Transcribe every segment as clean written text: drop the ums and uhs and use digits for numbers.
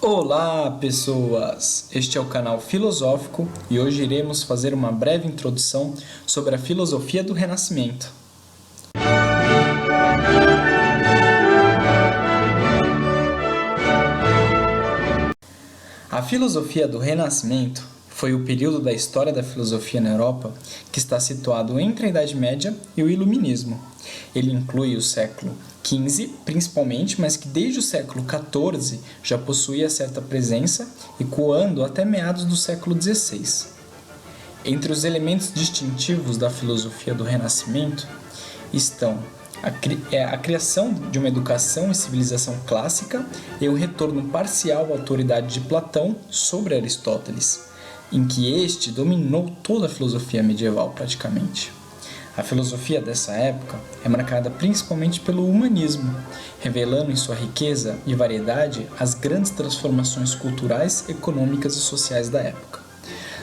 Olá, pessoas! Este é o canal Filosófico e hoje iremos fazer uma breve introdução sobre a filosofia do Renascimento. A filosofia do Renascimento foi o período da história da filosofia na Europa que está situado entre a Idade Média e o Iluminismo. Ele inclui o século XV, principalmente, mas que desde o século XIV já possuía certa presença, ecoando até meados do século XVI. Entre os elementos distintivos da filosofia do Renascimento estão a criação de uma educação e civilização clássica e o retorno parcial à autoridade de Platão sobre Aristóteles, em que este dominou toda a filosofia medieval praticamente. A filosofia dessa época é marcada principalmente pelo humanismo, revelando em sua riqueza e variedade as grandes transformações culturais, econômicas e sociais da época.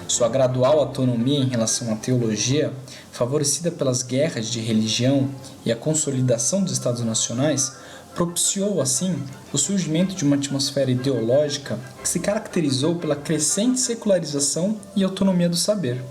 Sua gradual autonomia em relação à teologia, favorecida pelas guerras de religião e a consolidação dos Estados nacionais, propiciou, assim, o surgimento de uma atmosfera ideológica que se caracterizou pela crescente secularização e autonomia do saber.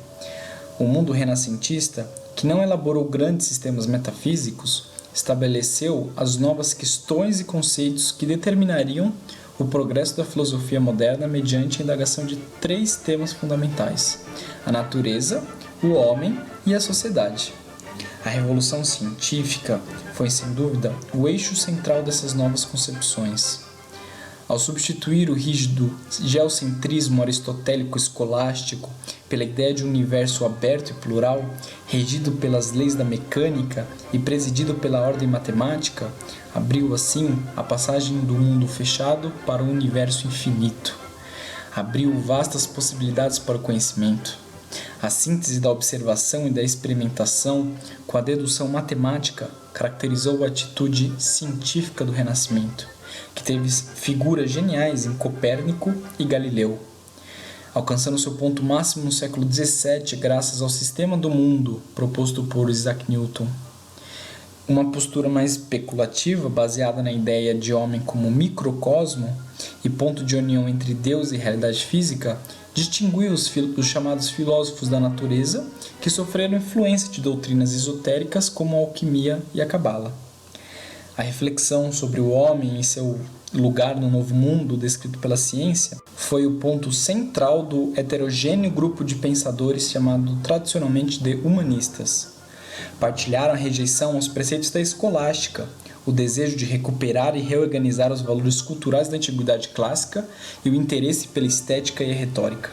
O mundo renascentista, que não elaborou grandes sistemas metafísicos, estabeleceu as novas questões e conceitos que determinariam o progresso da filosofia moderna mediante a indagação de três temas fundamentais: a natureza, o homem e a sociedade. A revolução científica foi, sem dúvida, o eixo central dessas novas concepções. Ao substituir o rígido geocentrismo aristotélico escolástico pela ideia de um universo aberto e plural, regido pelas leis da mecânica e presidido pela ordem matemática, abriu assim a passagem do mundo fechado para o universo infinito. Abriu vastas possibilidades para o conhecimento. A síntese da observação e da experimentação com a dedução matemática caracterizou a atitude científica do Renascimento, que teve figuras geniais em Copérnico e Galileu, alcançando seu ponto máximo no século XVII graças ao sistema do mundo proposto por Isaac Newton. Uma postura mais especulativa, baseada na ideia de homem como microcosmo e ponto de união entre Deus e realidade física, distinguiu os chamados filósofos da natureza, que sofreram influência de doutrinas esotéricas como a alquimia e a cabala. A reflexão sobre o homem e seu lugar no novo mundo descrito pela ciência foi o ponto central do heterogêneo grupo de pensadores chamado tradicionalmente de humanistas. Partilharam a rejeição aos preceitos da escolástica, o desejo de recuperar e reorganizar os valores culturais da antiguidade clássica e o interesse pela estética e a retórica.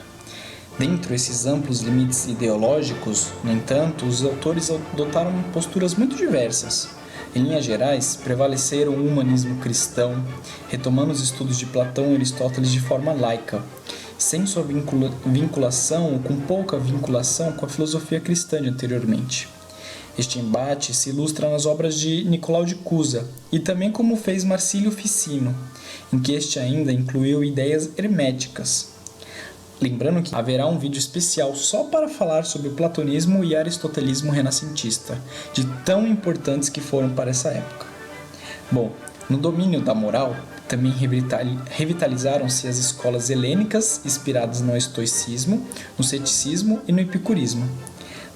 Dentro desses amplos limites ideológicos, no entanto, os autores adotaram posturas muito diversas. Em linhas gerais, prevaleceram o humanismo cristão, retomando os estudos de Platão e Aristóteles de forma laica, sem sua vinculação ou com pouca vinculação com a filosofia cristã de anteriormente. Este embate se ilustra nas obras de Nicolau de Cusa e também como fez Marcílio Ficino, em que este ainda incluiu ideias herméticas. Lembrando que haverá um vídeo especial só para falar sobre o platonismo e aristotelismo renascentista, de tão importantes que foram para essa época. Bom, no domínio da moral, também revitalizaram-se as escolas helênicas inspiradas no estoicismo, no ceticismo e no epicurismo.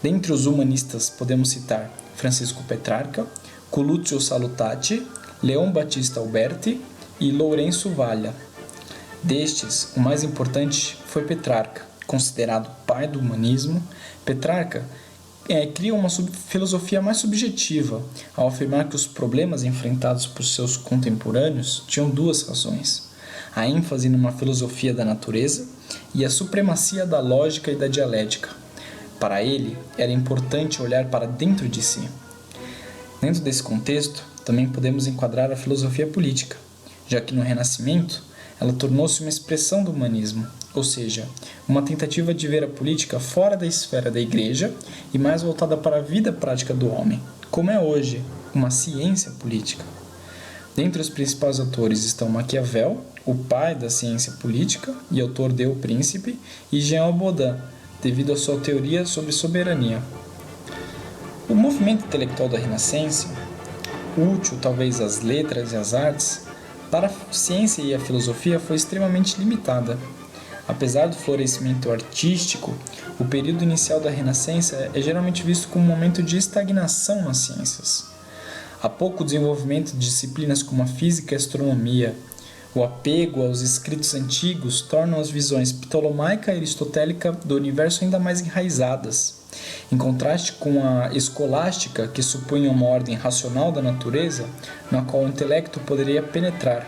Dentre os humanistas podemos citar Francisco Petrarca, Coluccio Salutati, Leon Battista Alberti e Lourenço Valla. Destes, o mais importante foi Petrarca, considerado pai do humanismo. Petrarca cria uma filosofia mais subjetiva, ao afirmar que os problemas enfrentados por seus contemporâneos tinham duas razões: a ênfase numa filosofia da natureza e a supremacia da lógica e da dialética. Para ele, era importante olhar para dentro de si. Dentro desse contexto, também podemos enquadrar a filosofia política, já que no Renascimento ela tornou-se uma expressão do humanismo, ou seja, uma tentativa de ver a política fora da esfera da igreja e mais voltada para a vida prática do homem, como é hoje, uma ciência política. Dentre os principais autores estão Maquiavel, o pai da ciência política e autor de O Príncipe, e Jean Baudin, devido à sua teoria sobre soberania. O movimento intelectual da Renascença, útil talvez às letras e às artes, para a ciência e a filosofia foi extremamente limitada. Apesar do florescimento artístico, o período inicial da Renascença é geralmente visto como um momento de estagnação nas ciências. Há pouco desenvolvimento de disciplinas como a física e a astronomia. O apego aos escritos antigos tornam as visões ptolomaica e aristotélica do universo ainda mais enraizadas. Em contraste com a escolástica, que supunha uma ordem racional da natureza, na qual o intelecto poderia penetrar.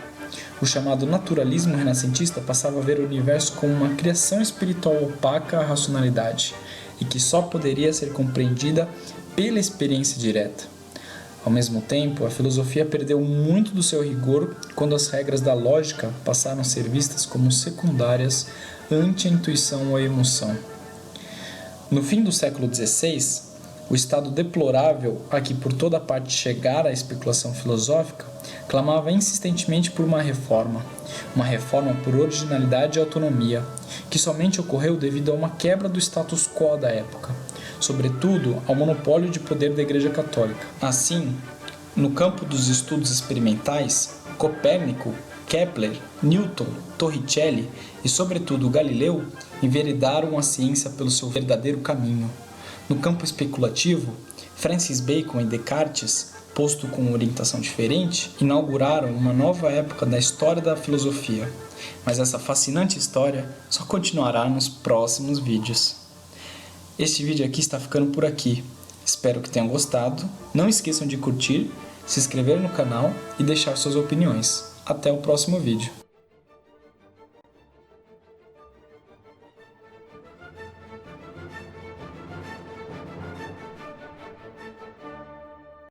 O chamado naturalismo renascentista passava a ver o universo como uma criação espiritual opaca à racionalidade, e que só poderia ser compreendida pela experiência direta. Ao mesmo tempo, a filosofia perdeu muito do seu rigor quando as regras da lógica passaram a ser vistas como secundárias ante a intuição ou a emoção. No fim do século XVI, o estado deplorável a que por toda parte chegara a especulação filosófica clamava insistentemente por uma reforma por originalidade e autonomia, que somente ocorreu devido a uma quebra do status quo da época, sobretudo ao monopólio de poder da Igreja Católica. Assim, no campo dos estudos experimentais, Copérnico, Kepler, Newton, Torricelli e, sobretudo, Galileu enveredaram a ciência pelo seu verdadeiro caminho. No campo especulativo, Francis Bacon e Descartes, posto com orientação diferente, inauguraram uma nova época da história da filosofia. Mas essa fascinante história só continuará nos próximos vídeos. Este vídeo aqui está ficando por aqui. Espero que tenham gostado. Não esqueçam de curtir, se inscrever no canal e deixar suas opiniões. Até o próximo vídeo.